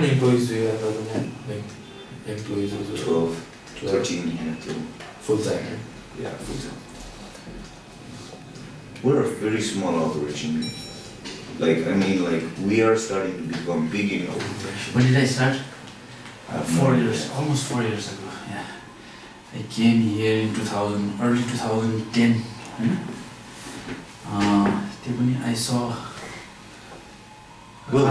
many employees do you have at the moment? Like employees also? 12, 13, yeah, full time. Right? Yeah, full time. We're a very small operation. Like, I mean, like, we are starting to become big enough. When did I start? 4 no years, almost 4 years ago, yeah. I came here in early 2010. I saw... Well,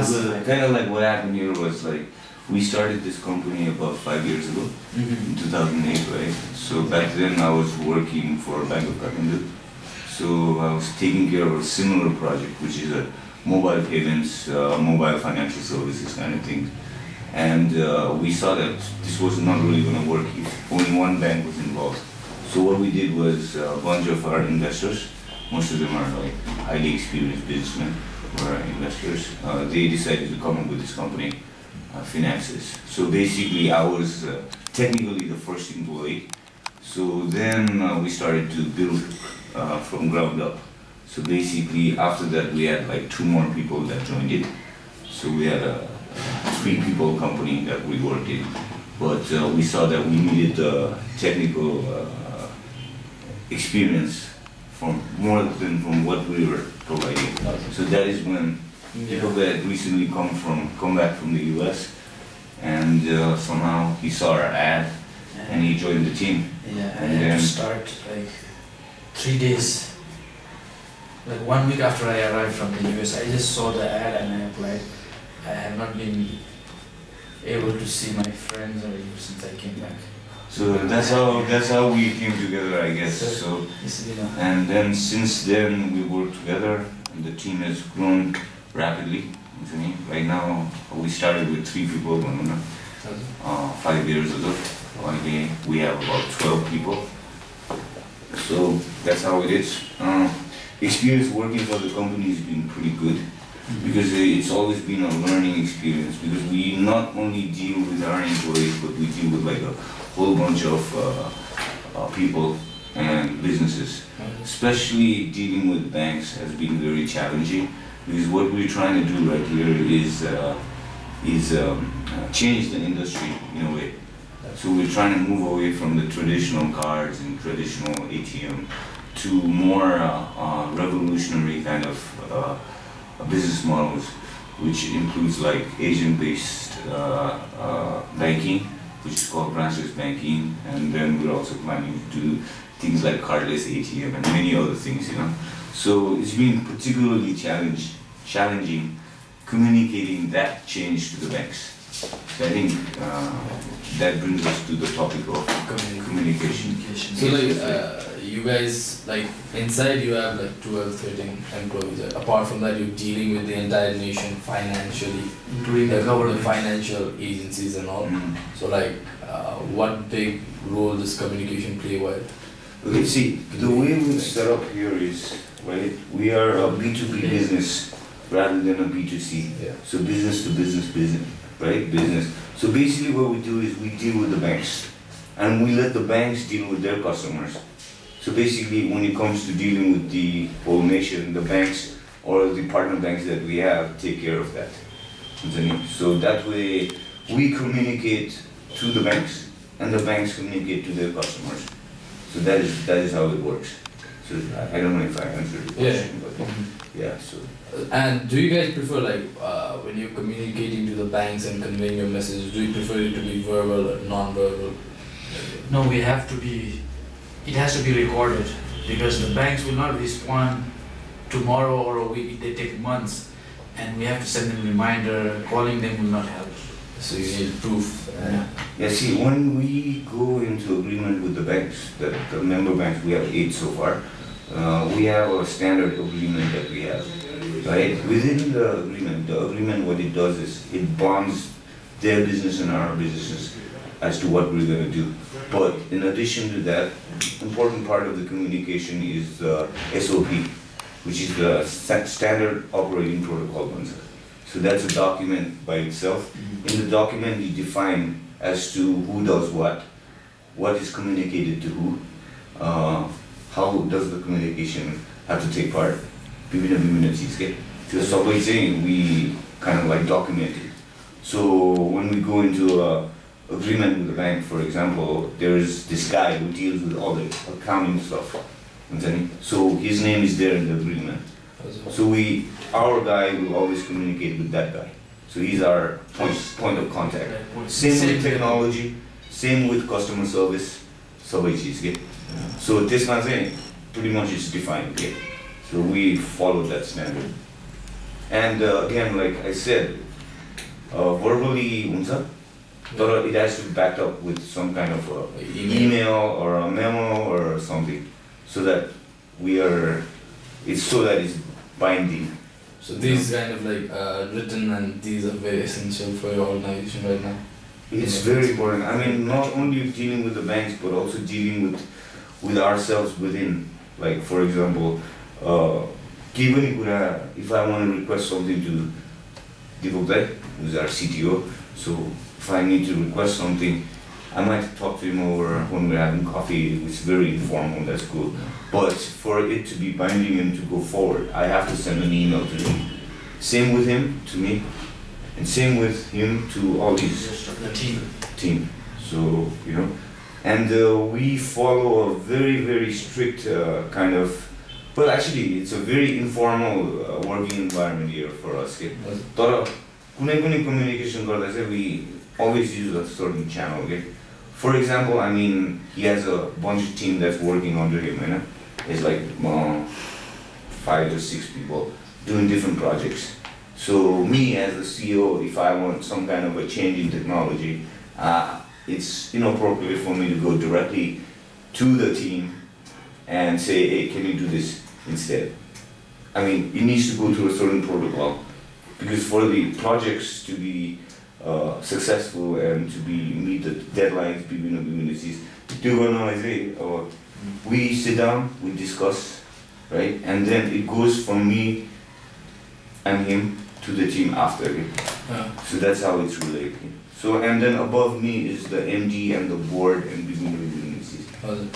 kind of like what happened here was like, we started this company about 5 years ago, in 2008, right? So back then I was working for Bank of Kathmandu. So I was taking care of a similar project, which is a mobile payments, mobile financial services kind of thing. And we saw that this was not really going to work if only one bank was involved. So what we did was a bunch of our investors, most of them are like highly experienced businessmen or investors, they decided to come up with this company, Finaccess. So basically I was technically the first employee. So then we started to build from ground up. So basically after that we had like 2 more people that joined it. So we had a 3 people company that we worked in. But we saw that we needed technical experience from more than from what we were providing. So that is when people that recently come back from the US, and somehow he saw our ad and he joined the team. Yeah, I had to start like 3 days. Like 1 week after I arrived from the US, I just saw the ad and I applied. I have not been able to see my friends or you since I came back. So that's how we came together, I guess. So and then since then we worked together, and the team has grown rapidly. Right now we started with 3 people, 5 years ago. Only we have about 12 people. So that's how it is. Experience working for the company has been pretty good, because it's always been a learning experience, because we not only deal with our employees, but we deal with like a whole bunch of people and businesses. Especially dealing with banks has been very challenging, because what we're trying to do right here is change the industry in a way. So we're trying to move away from the traditional cards and traditional ATM to more revolutionary kind of business models, which includes like agent-based banking, which is called branchless banking, and then we're also planning to do things like cardless ATM and many other things, So it's been particularly challenging communicating that change to the banks. So I think that brings us to the topic of communication. So like you guys, like inside you have like 12, 13 employees. Apart from that, you're dealing with the entire nation financially, including the government, financial agencies and all. So like, what big role does communication play while? Okay, see, the way we set up here is, right, we are a B2B business rather than a B2C. Yeah. So business to business, right, business. So basically what we do is we deal with the banks, and we let the banks deal with their customers. So basically when it comes to dealing with the whole nation, the banks or the partner banks that we have take care of that. So that way we communicate to the banks and the banks communicate to their customers. So that is how it works. So I don't know if I answered the question, but yeah. So. And do you guys prefer, like, when you're communicating to the banks and conveying your message, do you prefer it to be verbal or non-verbal? No, we have to be, it has to be recorded, because the banks will not respond tomorrow or a week, they take months, and we have to send them a reminder, calling them will not help. So you need proof. Yeah, see, when we go into agreement with the banks, the member banks, we have 8 so far, we have a standard agreement that we have, right? Within the agreement what it does is it bonds their business and our businesses as to what we're going to do. But in addition to that, important part of the communication is the SOP, which is the standard operating protocol. So that's a document by itself. In the document you define as to who does what is communicated to who, how does the communication have to take part. So we kind of like document it. So when we go into a agreement with the bank, for example, there is this guy who deals with all the accounting stuff. So his name is there in the agreement. So our guy will always communicate with that guy. So he's our point of contact. Same with technology, same with customer service. So this one thing pretty much is defined. Okay? So we follow that standard. And again, like I said, verbally, it has to be backed up with some kind of email or a memo or something, so that it's binding. So these kind of like written, and these are very essential for your organization right now. It's very important. I mean, not only dealing with the banks, but also dealing with ourselves within. Like, for example, if I want to request something to Dipak Shrestha, who's our CTO, so if I need to request something, I might talk to him over when we're having coffee. It's very informal, that's cool. But for it to be binding and to go forward, I have to send an email to him. Same with him, to me, and same with him to all these team. So, and we follow a very, very strict kind of, well, actually, it's a very informal working environment here for us. But communication, we always use a certain channel. Okay? For example, I mean, he has a bunch of team that's working under him. It's like 5 or 6 people doing different projects. So me as the CEO, if I want some kind of a change in technology, it's inappropriate for me to go directly to the team and say, hey, can you do this instead? I mean, it needs to go through a certain protocol, because for the projects to be successful and to meet the deadlines, we sit down, we discuss, right? And then it goes from me and him to the team after. So that's how it's related. So, and then above me is the MD and the board and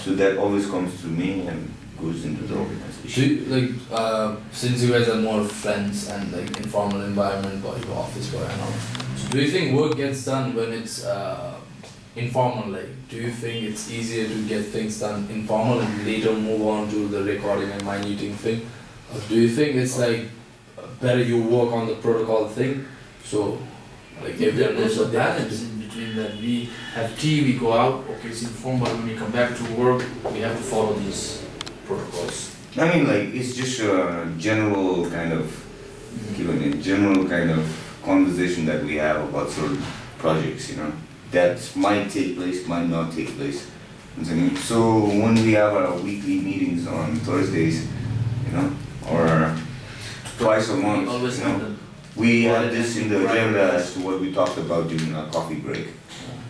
so that always comes through me and goes into the organization. Since you guys are more friends and like informal environment, or your office boy and all, so do you think work gets done when it's informal? Like, do you think it's easier to get things done informal and later move on to the recording and minuting thing? Or do you think it's like better you work on the protocol thing? So, like, there's a balance in between that. We have tea, we go out, okay, it's informal. When we come back to work, we have to follow these protocols. I mean, like, it's just a general kind of, conversation that we have about certain projects, that might take place, might not take place. So when we have our weekly meetings on Thursdays, or twice a month, we have this in the agenda as to what we talked about during our coffee break.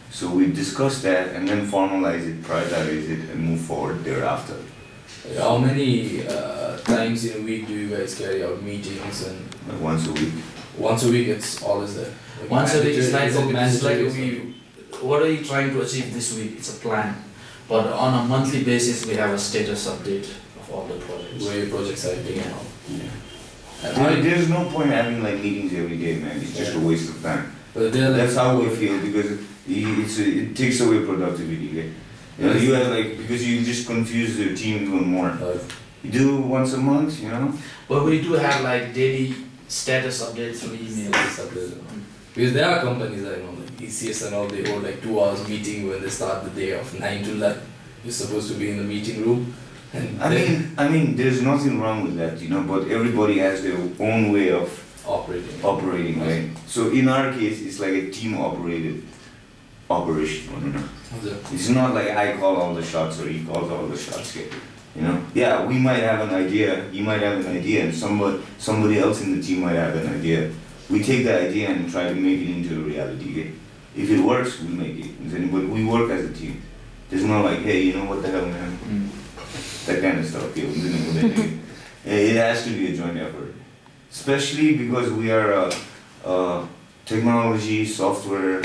So we discuss that and then formalize it, prioritize it, and move forward thereafter. How many times in a week do you guys carry out meetings? And like once a week. Once a week, it's always there. Like once a week, it's like what are you trying to achieve this week? It's a plan. But on a monthly basis, we have a status update of all the projects. Where your projects are being out. There's no point having like meetings every day, man. It's just a waste of time. But that's how we feel, because it takes away productivity. You have because you just confuse the team even more. You do once a month, But we do have like daily status updates through emails. Because there are companies I know, like ECS and all, they hold like 2 hours meeting when they start the day of 9 to 11. You're supposed to be in the meeting room. And I mean, there's nothing wrong with that, but everybody has their own way of operating, right? So in our case, it's like a team-operated operation. It's not like I call all the shots or he calls all the shots. Yeah, we might have an idea, he might have an idea, and somebody else in the team might have an idea. We take the idea and try to make it into a reality. If it works, we make it. But we work as a team. There's not like, hey, what the hell, man? That kind of stuff. It has to be a joint effort. Especially because we are a technology, software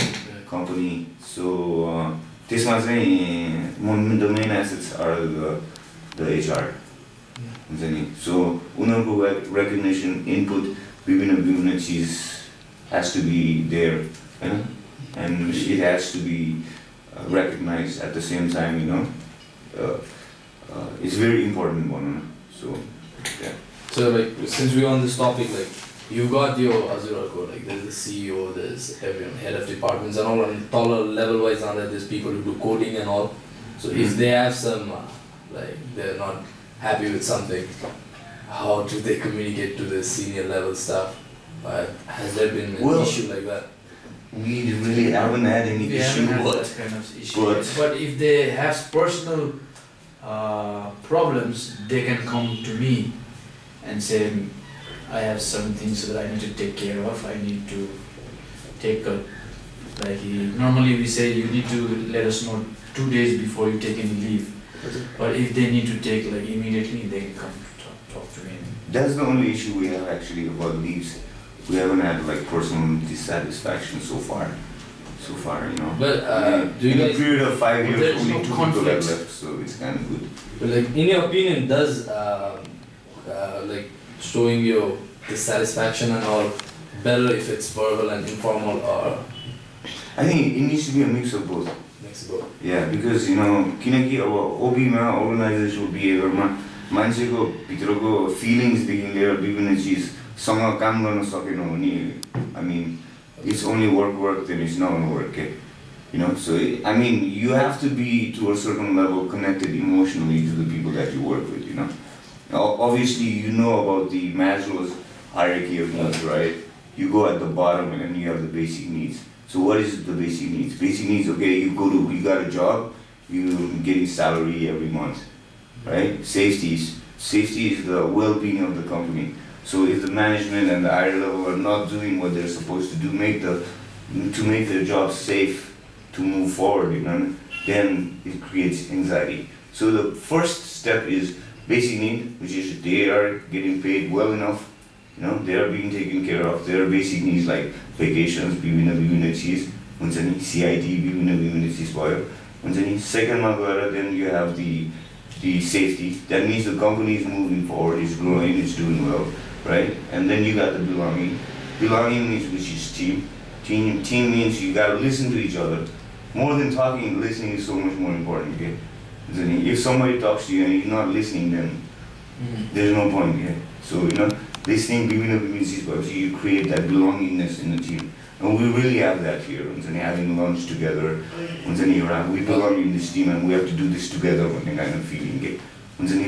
company. So, the main assets are the HR. So, recognition, input, has to be there you know, and it has to be recognized at the same time, you know. It's very important one. So, yeah. So like, since we're on this topic, like, you got your Azura code, like there's the CEO, there's everyone, head of departments and all, and taller level wise on that, there's people who do coding and all. So if they have some, like, they're not happy with something, how do they communicate to the senior level staff? Has there been an issue like that? We really haven't had any issue, that kind of issue. But if they have personal problems, they can come to me and say, I have certain things that I need to take care of. I need to take a, like normally we say you need to let us know 2 days before you take any leave. But if they need to take like immediately, they can come talk to me. That's the only issue we have actually about leaves. We haven't had like personal dissatisfaction so far. So far, you know. But do you in guys, a period of 5 years, there's only no 2 people have conflict. left, so it's kind of good. but like, in your opinion, does like showing your dissatisfaction and all better if it's verbal and informal, or I think it needs to be a mix of both. mix both? Yeah, because you know, किनकि अब OB मा organizational behavior मा मान्छेको भित्रको feelings देखि लिएर विभिन्न चीज सँग काम गर्न सकेन भने, I mean, it's only work, then it's not gonna work. Okay? You know, so I mean, you have to be to a certain level connected emotionally to the people that you work with. You know, obviously you know about the Maslow's hierarchy of needs, right? You go at the bottom and you have the basic needs. So what is the basic needs? Basic needs, okay, you got a job, you're getting salary every month, right? Safety is the well-being of the company. So if the management and the higher level are not doing what they're supposed to do, to make their job safe, to move forward, you know, then it creates anxiety. So the first step is basic need, which is they are getting paid well enough, you know, they are being taken care of. Their basic needs like vacations, विभिन्न चीज हुन्छ नि, CIT, विभिन्न चीज भयो हुन्छ नि. Second मा गएर then you have the safety. That means the company is moving forward, it's growing, it's doing well, right? And then you got the belonging. Belonging means which is team. Team means you got to listen to each other. More than talking, listening is so much more important. Okay? If somebody talks to you and you're not listening, then there's no point. Okay? So you know, listening, you create that belongingness in the team. And we really have that here. Having lunch together, we belong in this team and we have to do this together kind of feeling. Okay?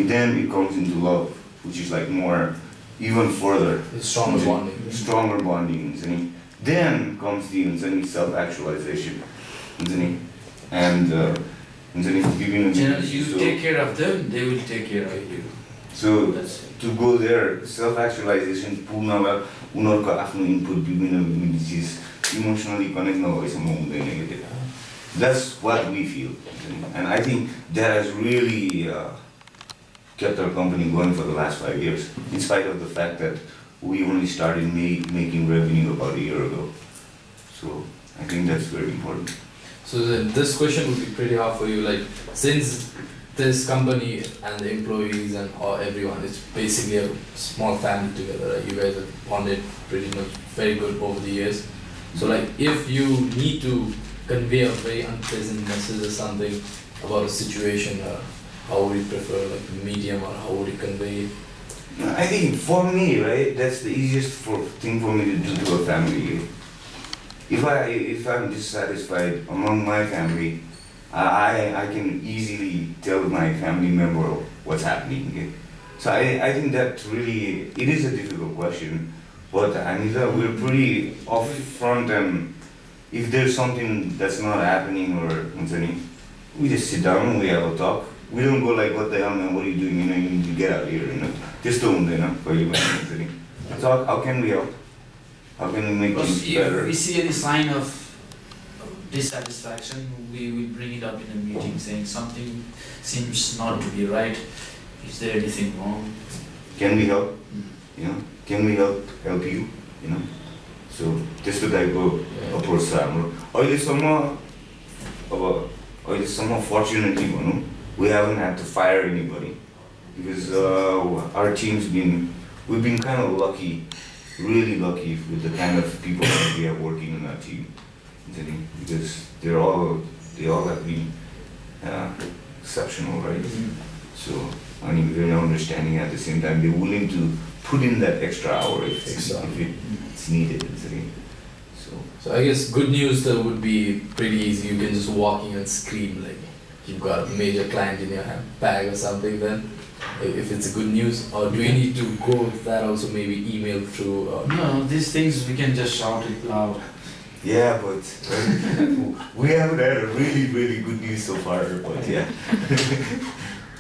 Then it comes into love, which is like more, even further. Stronger bonding. Stronger bonding. Then comes the self-actualization. And generally you take care of them, they will take care of you. So to go there, self-actualization, उनीहरुको आफ्नो input विभिन्न चिज emotionally connect नभएसम्म हुँदैन के. That's what we feel, and I think that has really kept our company going for the last 5 years, in spite of the fact that we only started making revenue about a year ago. So I think that's very important. So this question would be pretty hard for you, like, since this company and the employees and everyone is basically a small family together, right? You guys have bonded pretty much very good over the years. So like, if you need to convey a very unpleasant message or something about a situation, how would you prefer, like the medium, or how would you convey it? I think for me, right, that's the easiest thing for me to do to a family. If I'm dissatisfied among my family, I can easily tell my family member what's happening. Okay? So I think that really, it is a difficult question, but Anita, we're pretty upfront, and if there's something that's not happening or we just sit down and we have a talk. We don't go like, what the hell man, what are you doing? You know, you need to get out of here, you know. Just don't, you know, for you. So how can we help? How can we make things better? If we see any sign of dissatisfaction, we will bring it up in a meeting saying something seems not to be right. Is there anything wrong? Can we help? You know, can we help you? You know? So just to go approach them. Fortunately, we haven't had to fire anybody because our team's we've been kind of lucky, really lucky with the kind of people that we have working in our team. because they all have been exceptional, right? So, I mean, very understanding at the same time. They're willing to put in that extra hour if it's needed. So I guess good news though would be pretty easy. You can just walk in and scream like you've got a major client in your bag or something. Then, if it's a good news, or do you need to go with that also? Maybe email through. Or no, these things we can just shout it loud. Yeah, but we haven't had a really good news so far. But yeah.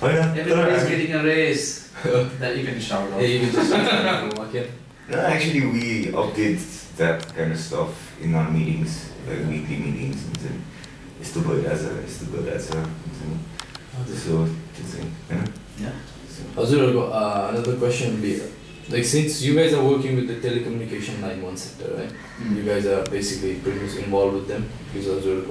Everybody's getting a raise. That you can shout out. Yeah, you can just walk in. No, actually, we update that kind of stuff in our meetings, like weekly meetings. It's too good as a. So, yeah. Another question would be, like, since you guys are working with the telecommunication line one sector, right? You guys are basically pretty much involved with them because Azure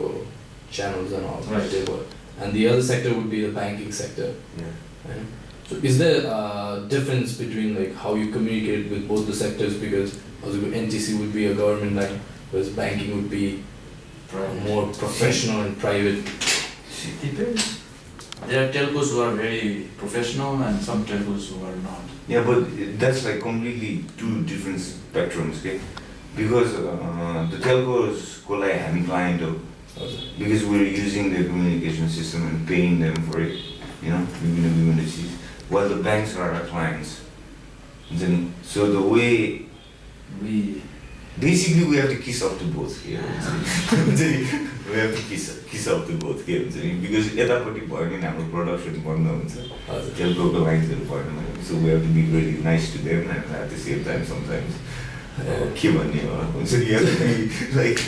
channels and all right. They work. And the other sector would be the banking sector. Yeah. Right? So is there a difference between like how you communicate with both the sectors? Because NTC would be a government line, whereas banking would be more professional and private. It depends. There are telcos who are very professional and some telcos who are not. Yeah, but that's like completely two different spectrums, okay? Because the telcos go like having client because we're using their communication system and paying them for it, while the banks are our clients. So the way basically we have to kiss up to both here. We have to kiss up to both here because यतापट्टि भयो भने हाम्रो production बन्द हुन्छ telco clients so we have to be really nice to them and at the same time sometimes के भन्ने हुन्छ you have to be like,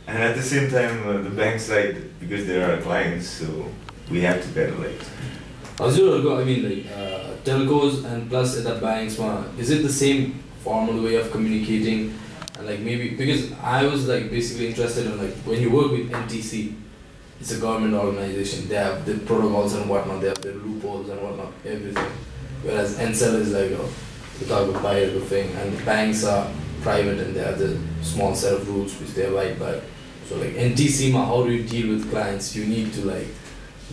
and at the same time the bank side, because they are our clients, so we have to better like. I mean, like telcos and plus at the banks, is it the same formal way of communicating? And like maybe because I was like basically interested in like when you work with NTC, it's a government organization. They have the protocols and whatnot. They have the loopholes and whatnot, everything. Whereas NCL is like the type of buyer thing, and the banks are private and they have the small set of rules which they abide by. So like NTC, how do you deal with clients? You need to like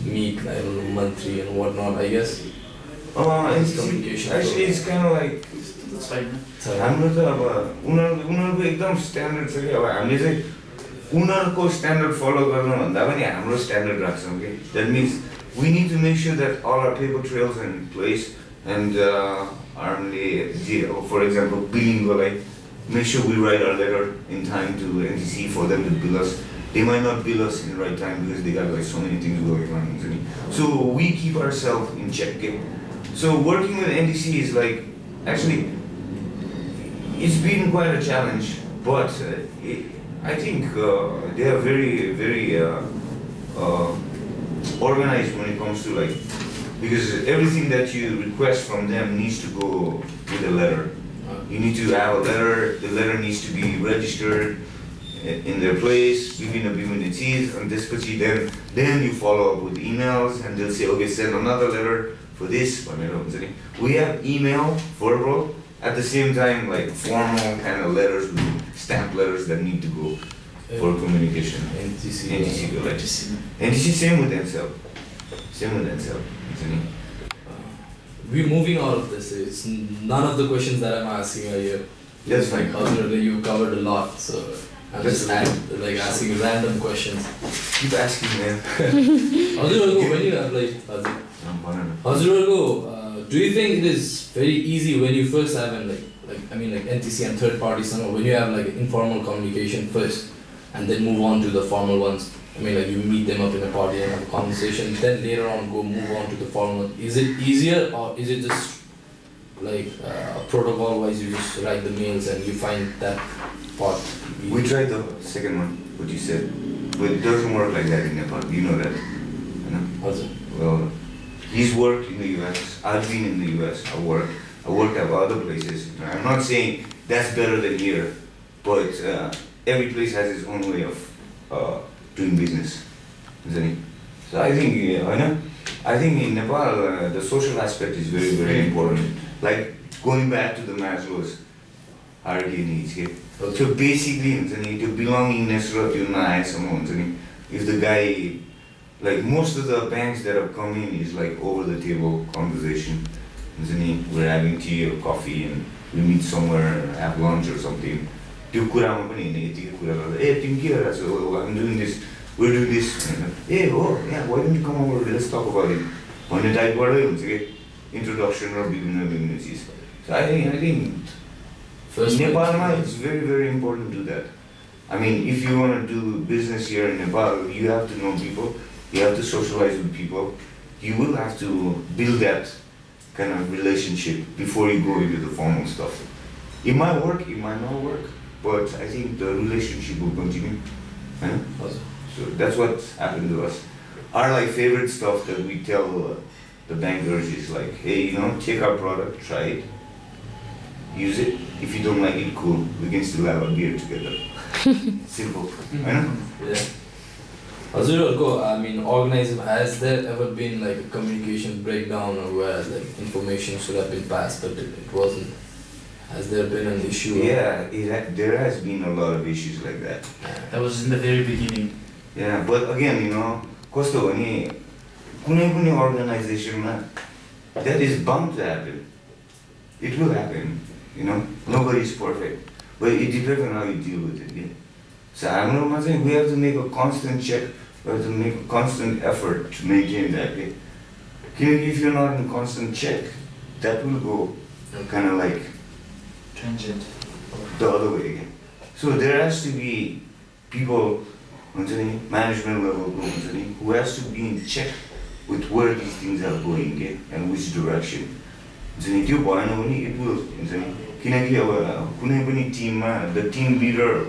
meet, I don't know, monthly and whatnot, I guess. It's communication. Actually, it's kind of like. That's fine. हाम्रो त अब उनीहरूको एकदम standard छ कि अब हामीले चाहिँ उनीहरूको स्ट्यान्डर्ड फलो गर्नुभन्दा पनि हाम्रो स्ट्यान्डर्ड राख्छौँ कि that means we need to make sure that all our paper trails in place and हामीले फर इक्जाम्पल बिलिङको लागि make sure we write our letter in time to NTC for them to bill us. They might not bill us in the right time because they got like so many things going on. So we keep ourselves in check. So working with NTC is like, actually, it's been quite a challenge, but I think they are very organized when it comes to like, because everything that you request from them needs to go with a letter. You need to have a letter, the letter needs to be registered in their place, given a cheese, and this then you follow up with emails, and they'll say, okay, send another letter for this. We have email, verbal, at the same time like formal kind of letters, stamped letters that need to go for communication. NTC same with themselves. We're moving out of this. It's none of the questions that I'm asking are here. That's fine. You covered a lot, so I'm just asking random questions. Keep asking, man. When you have like, do you think it is very easy when you first have like NTC and third parties, when you have like informal communication first and then move on to the formal ones? I mean, like you meet them up in a party and have a conversation, then later on move on to the formal one. Is it easier, or is it just like protocol wise you just write the mails and you find that part? We tried the second one, what you said, but it doesn't work like that in Nepal. You know that? Also. Well, he's worked in the US, I've been in the US, I worked at other places. I'm not saying that's better than here, but every place has its own way of doing business, isn't it? So I think in Nepal the social aspect is very important. Like going back to the Maslow's hierarchy needs. Okay? Okay. So basically, the belongingness if the guy, like most of the banks that have come in is like over the table conversation. We're having tea or coffee and we meet somewhere, have lunch or something. I'm doing this, we're doing this. Hey, oh, yeah, why don't you come over, let's talk about it. On the type introduction or business. So I think Nepal, it's very, very important to do that. I mean, if you want to do business here in Nepal, you have to know people, you have to socialize with people, you will have to build that kind of relationship before you go into the formal stuff. It might work, it might not work, but I think the relationship will continue. So that's what happened to us. Our like favorite stuff that we tell the bankers is like, hey, check our product, try it, use it. If you don't like it, cool. We can still have a beer together. Simple. Yeah. I mean, organizing, has there ever been like a communication breakdown or where like information should have been passed but it wasn't? Has there been an issue? Yeah, there has been a lot of issues like that. That was in the very beginning. Yeah, but again, kosto bhane kunai pani organization that is bound to happen. It will happen, Nobody is perfect, but it depends on how you deal with it. Yeah? So we have to make a constant check. We have to make a constant effort to maintain that. Yeah? If you're not in constant check, that will go kind of like tangent the other way again. So there has to be people, management level, who has to be in check with where these things are going and which direction. It will. Team, the team leader,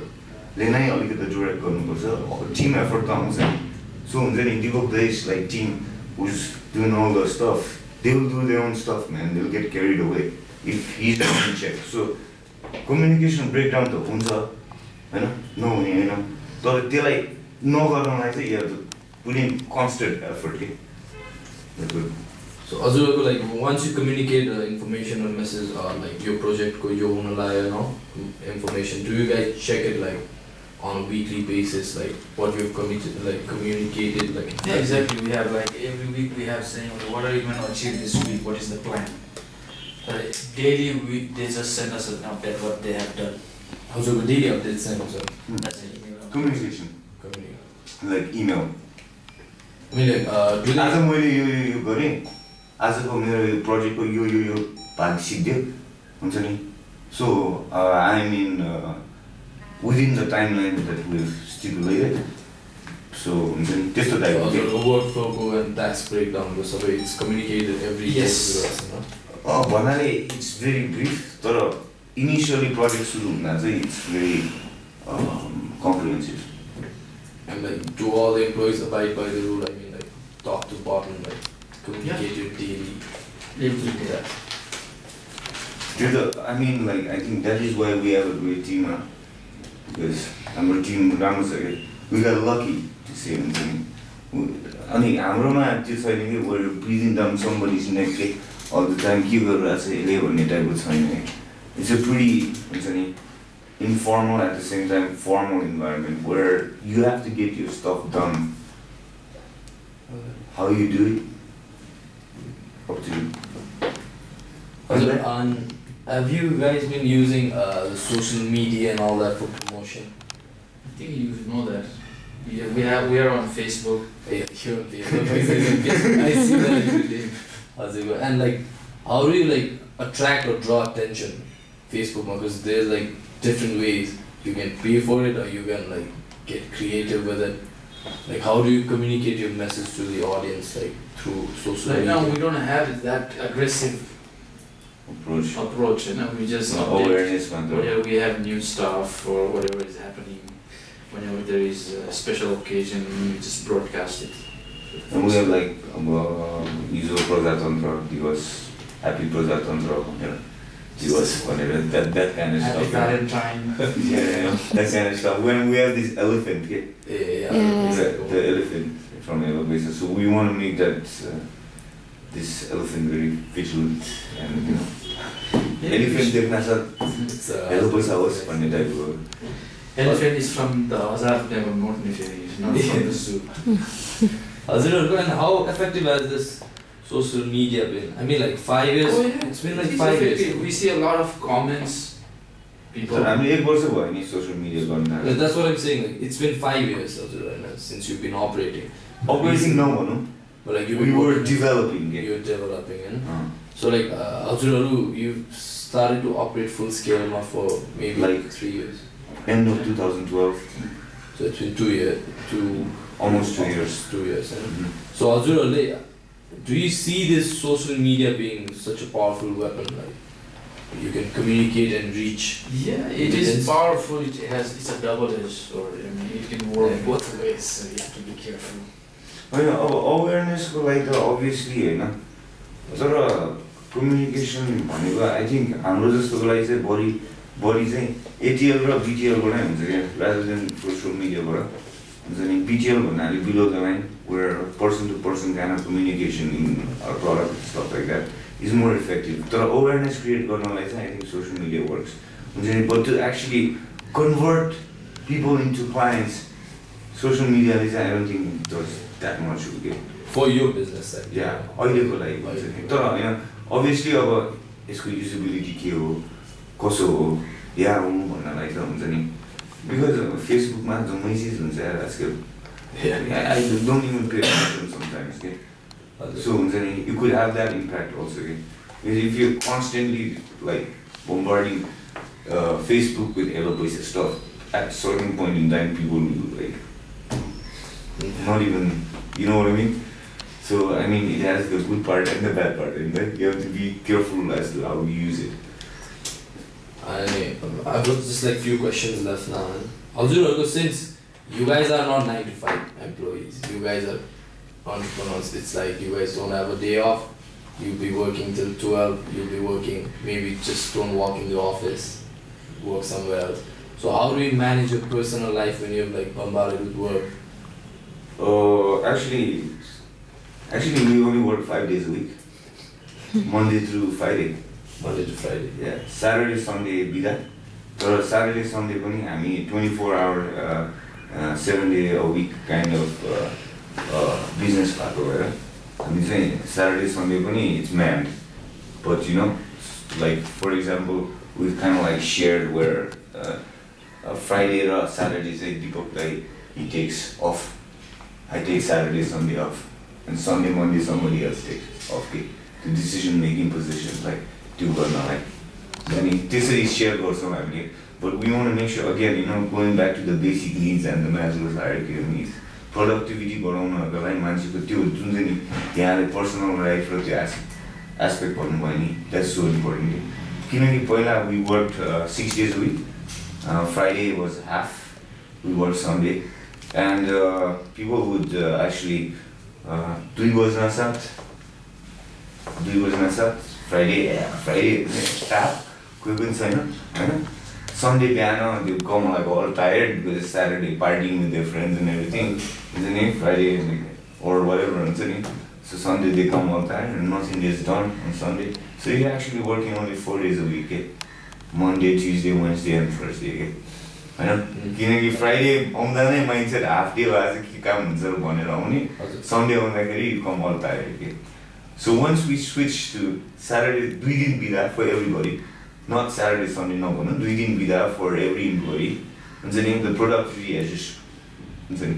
the direct team effort comes in. So Dipak Place, like team who's doing all the stuff, they will do their own stuff, man. They'll get carried away if he's not in check. So communication breakdown to huncha, no, but they like no you have to put in constant effort. So also like once you communicate information or message or like your project ko yo information, do you guys check it like on a weekly basis, like what you've communicated, like yeah, exactly. We have like every week we have saying what are you going to achieve this week, what is the plan. Daily they just send us an update what they have done. Also the daily updates send us. That's it. Communication. Like email. I mean like do they आजको मेरो यो प्रोजेक्टको यो भाग सिद्धियो हुन्छ नि so I mean within the timeline that we've stipulated, so हुन्छ नि त्यस्तो टाइपको also work flow and task breakdown so it's communicated every day to us भन्नाले it's very brief तर initially project सुरु हुँदा चाहिँ it's very comprehensive. And like do all the employees abide by the rule? I mean like top to bottom, like communicated daily. I mean, like, I think that is why we have a great team, because our team, we got lucky to say anything. I mean, we're breathing down somebody's neck all the time. It's a pretty informal, at the same time, formal environment where you have to get your stuff done. How you do it? Up to you. Have you guys been using the social media and all that for promotion? I think you know that. Yeah, we are on Facebook. Yeah, you're on Facebook. I see that every day. And like, how do you like attract or draw attention? Facebook, because there's like different ways you can pay for it or you can like get creative with it. Like, how do you communicate your message to the audience, like through social media? Right now, we don't have that aggressive approach. We just awareness. Whenever we have new stuff or whatever is happening, whenever there is a special occasion, we just broadcast it. And we have like Izo Prajatantra Divas, Happy Prajatantra Divas, whatever, that kind of Happy stuff. Valentine. Yeah, that kind of stuff. When we have this elephant, the elephant from Paisa, so we want to make that this elephant very vigilant and Elephant देख्न छ hello पैसा होस् भन्ने टाइपको Elephant is from the Hazard level note, not from the zoo. And how effective has this social media been? I mean, like 5 years? Oh, yeah. It's been like It is 5 years. effective. We see a lot of comments. People. So, हामीले 1 वर्ष भयो नि social media गर्न That's what I'm saying. Like, it's been 5 years since you've been operating. Operating नभनौँ But like we were developing. You're developing, So like, you started to operate full scale now for maybe like 3 years. End of 2012. So it's been 2 years. Almost 2 years. 2 years. So do you see this social media being such a powerful weapon? Like, you can communicate and reach. Yeah, it is powerful. It's a double-edged sword. I mean, it can work both ways, so you have to be careful. Awareness को लागि त obviously हैन तर communication भनेको I think हाम्रो जस्तोको लागि चाहिँ बढी चाहिँ ATL र BTL बाट हुन्छ के rather than social media बाट हुन्छ नि BTL भन्नाले below the line where person to person kind of communication in our product stuff like that is more effective. तर awareness create गर्नलाई चाहिँ I think social media works. हुन्छ नि but to actually convert people into clients social media is I don't think it does that much okay. For your business side. Yeah, अहिलेको लागि भन्छ नि तर हैन obviously अब यसको usability के हो कसो हो या हो भन्नलाई त हुन्छ नि because Facebook मा जम्मै चीज हुन्छ यार आजकल I don't even pay attention sometimes okay. So हुन्छ नि you could have that impact also okay. Because if you're constantly like bombarding Facebook with eloquent stuff at a certain point in time people will like not even, you know what I mean? So, I mean, it has the good part and the bad part, and then you have to be careful as to how you use it. I've got just like few questions left now. Also, since you guys are not 9 to 5 employees, you guys are entrepreneurs, it's like you guys don't have a day off, you'll be working till 12, you'll be working, maybe just don't walk in the office, work somewhere else. So how do you manage your personal life when you're like bombarded with work? Actually, we only work 5 days a week, Monday through Friday. Monday to Friday. Yeah, Saturday, Sunday, bida. So Saturday, Sunday, पनि हामी 24-hour, 7-day a week kind of business भएको भएर हामी चाहिँ Saturday, Sunday पनि it's manned. But you know, like for example, we've kind of like shared where Friday or Saturday say Dipak he takes off. I take Saturday, Sunday off, and Sunday, Monday somebody else takes off. Okay, the decision-making position like two or not. This is shared also, but we want to make sure again, you know, going back to the basic needs and the Maslow's hierarchy of needs. Productivity barauna the line मान्छेको त्यो जुन चाहिँ नि यहाँले personal life र त्यो aspect भन्नुभयो नि that's so important. किनकि पहिला we worked 6 days a week. Friday was half. We worked Sunday. And people would actually do Friday tap, Sunday piano, they come like all tired because it's Saturday partying with their friends and everything, isn't it? Friday or whatever, isn't it? So Sunday they come all tired and nothing is done on Sunday. So you're actually working only 4 days a week, okay? Monday, Tuesday, Wednesday and Thursday, okay? किनकि Friday आउँदा नै mindset half day भए चाहिँ के काम हुन्छ भनेर आउने सन्डे आउँदाखेरि कम अल टायर के so once we switch to Saturday 2 दिन बिदा for everybody not Saturday Sunday नभनौँ 2 दिन बिदा फर एभ्री इम्प्लोइ हुन्छ नि द प्रोडक्टिभिटी हेज जस्ट हुन्छ नि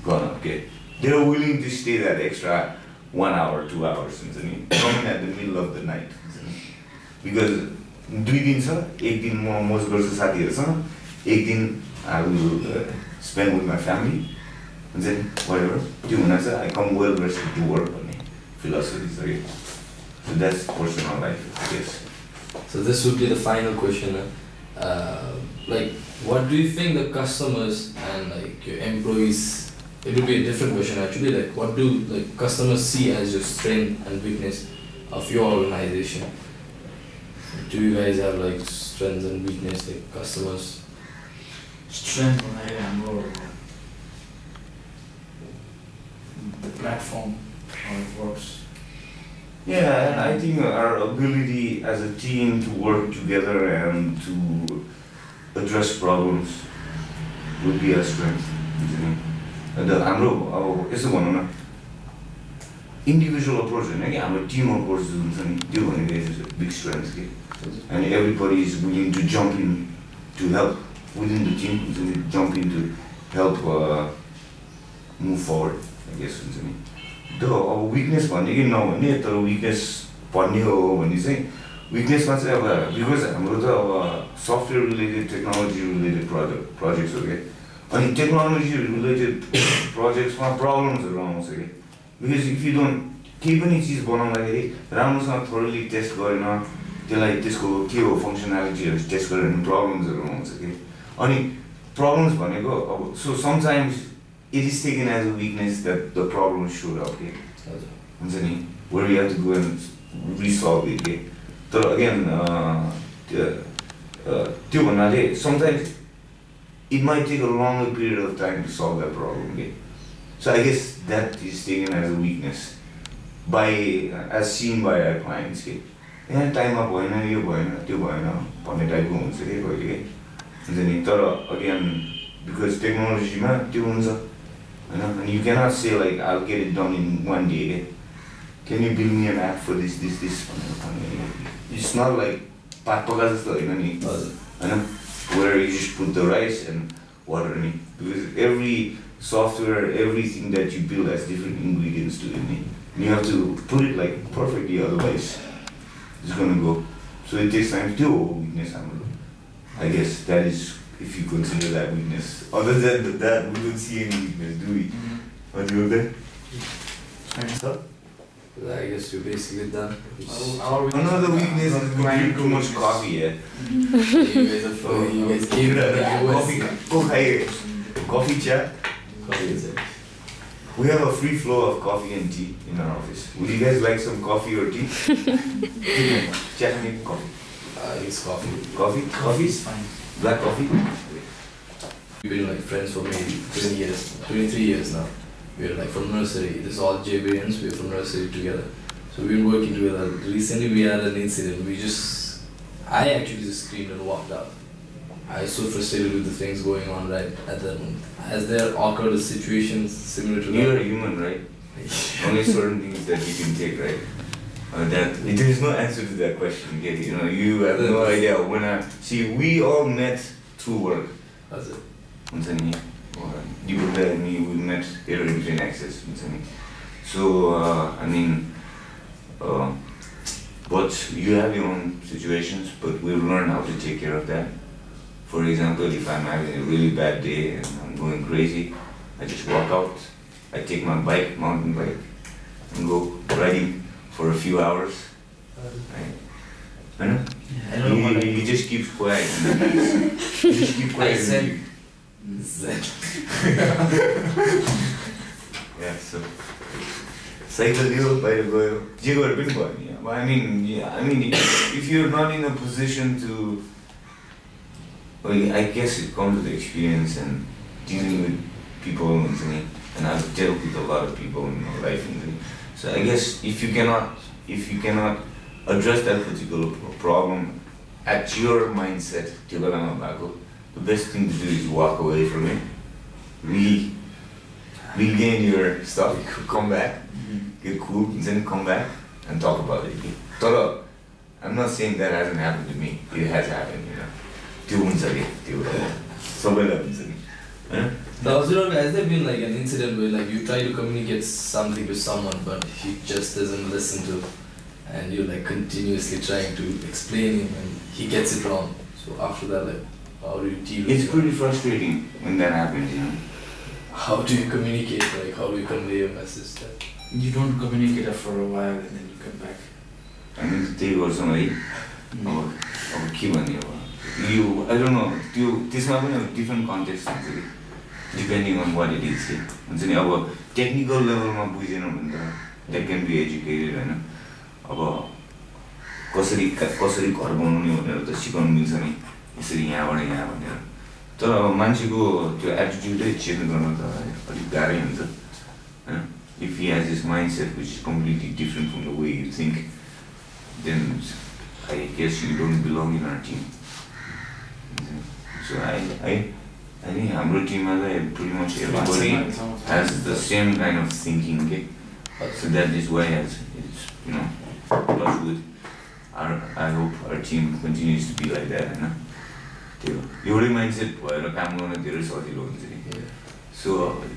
गन के they are willing to stay that extra 1 hour 2 hours हुन्छ नि coming at the middle of the night because 2 दिन छ 1 दिन म मोज गर्छु साथीहरूसँग एक दिन I will spend with my family and then whatever. I come well rested to work on philosophy. Sorry. So that's personal life, I guess. So this would be the final question. Like, what do you think the customers and like your employees? It would be a different question actually. Like, what do like customers see as your strength and weakness of your organization? Do you guys have like strengths and weakness like customers? Strength more the platform, how it works. Yeah, and I think our ability as a team to work together and to address problems would be a strength. And the individual approach, our team approach is a big strength. And everybody is willing to jump in to help within the team, jump in to help move forward, I guess. The weakness weakness weakness because software related, technology related projects, okay? And technology related projects problems around, okay? Because if you don't keep any cheese thoroughly test functionality test problems around, okay? And problems so sometimes it is taken as a weakness that the problem showed up, okay? Where we have to go and resolve it, okay? So again, sometimes it might take a longer period of time to solve that problem, okay? So I guess that is taken as a weakness as seen by our clients, okay? Time up again, because technology and you cannot say like I'll get it done in one day, okay? Can you build me an app for this? It's not like where you just put the rice and water in it. Because every software, everything that you build has different ingredients to it. And you have to put it like perfectly, otherwise it's gonna go. So it takes time to do weakness. I guess that is, if you consider that weakness. Other than that, we don't see any weakness, do we? What do you think? I guess you're basically done. Another weakness is we drink too much coffee, yeah. You guys are funny. You guys gave it Coffee chat. We have a free flow of coffee and tea in our office. Would you guys like some coffee or tea? Chat me coffee. It's coffee. Coffee? Coffee is fine. Black coffee? We've been like friends for maybe 20 years, 23 years now. We're like from nursery. This is all JBNs. We're from nursery together. So we've been working together. Recently we had an incident. I actually just screamed and walked out. I was so frustrated with the things going on right at that moment. Has there occurred situations similar to that? You're a human, right? Only certain things that you can take, right? There is no answer to that question. You have no idea. See, we all met through work. That's it. Dipak and me, we met here in Finaccess. So, but you have your own situations, but we'll learn how to take care of that. For example, if I'm having a really bad day and I'm going crazy, I just walk out, I take my mountain bike, and go riding for a few hours. Right? He just keeps quiet. He just keeps quiet. Yeah, so cycle by the if you're not in a position to, I guess it comes with experience and dealing with people, and I've dealt with a lot of people in my life. So I guess if you cannot address that particular problem at your mindset, the best thing to do is walk away from it. Regain your stuff, come back, get cool, then come back and talk about it. I'm not saying that hasn't happened to me. It has happened, Has there been like an incident where like you try to communicate something to someone but he just doesn't listen to, and you're like continuously trying to explain him and he gets it wrong? So after that, like, how do you deal with it? It's pretty frustrating when that happens, How do you communicate? Like, how do you convey a message that? You don't communicate for a while and then you come back. I need to take or somebody. I don't know. This might be a different context actually, depending on what it is. Our technical level that can be educated, कसरी घर बनाउने भनेर त सिकाउनु मिल्छ नि, यसरी यहाँबाट यहाँ भनेर। तर मान्छेको त्यो एटिट्युडै चेन्ज गर्न त अलिक गाह्रै हुन्छ हैन। if he has this mindset which is completely different from the way you think, then I guess you don't belong in our team. So I think our team pretty much everybody has the same kind of thinking, okay? So that is why it's touch with I hope our team continues to be like that, your mindset भएर काम गर्न धेरै सजिलो हुन्छ नि सो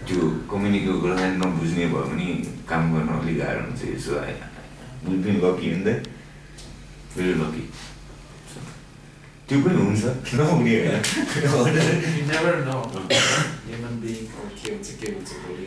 त्यो communicate गर्न नबुझ्ने भयो भने काम गर्न अलिक गाह्रो हुन्छ सो we've been lucky in that, very lucky. त्यो पनि हुन्छ नहुने हैन You never know. Human being के हुन्छ भोलि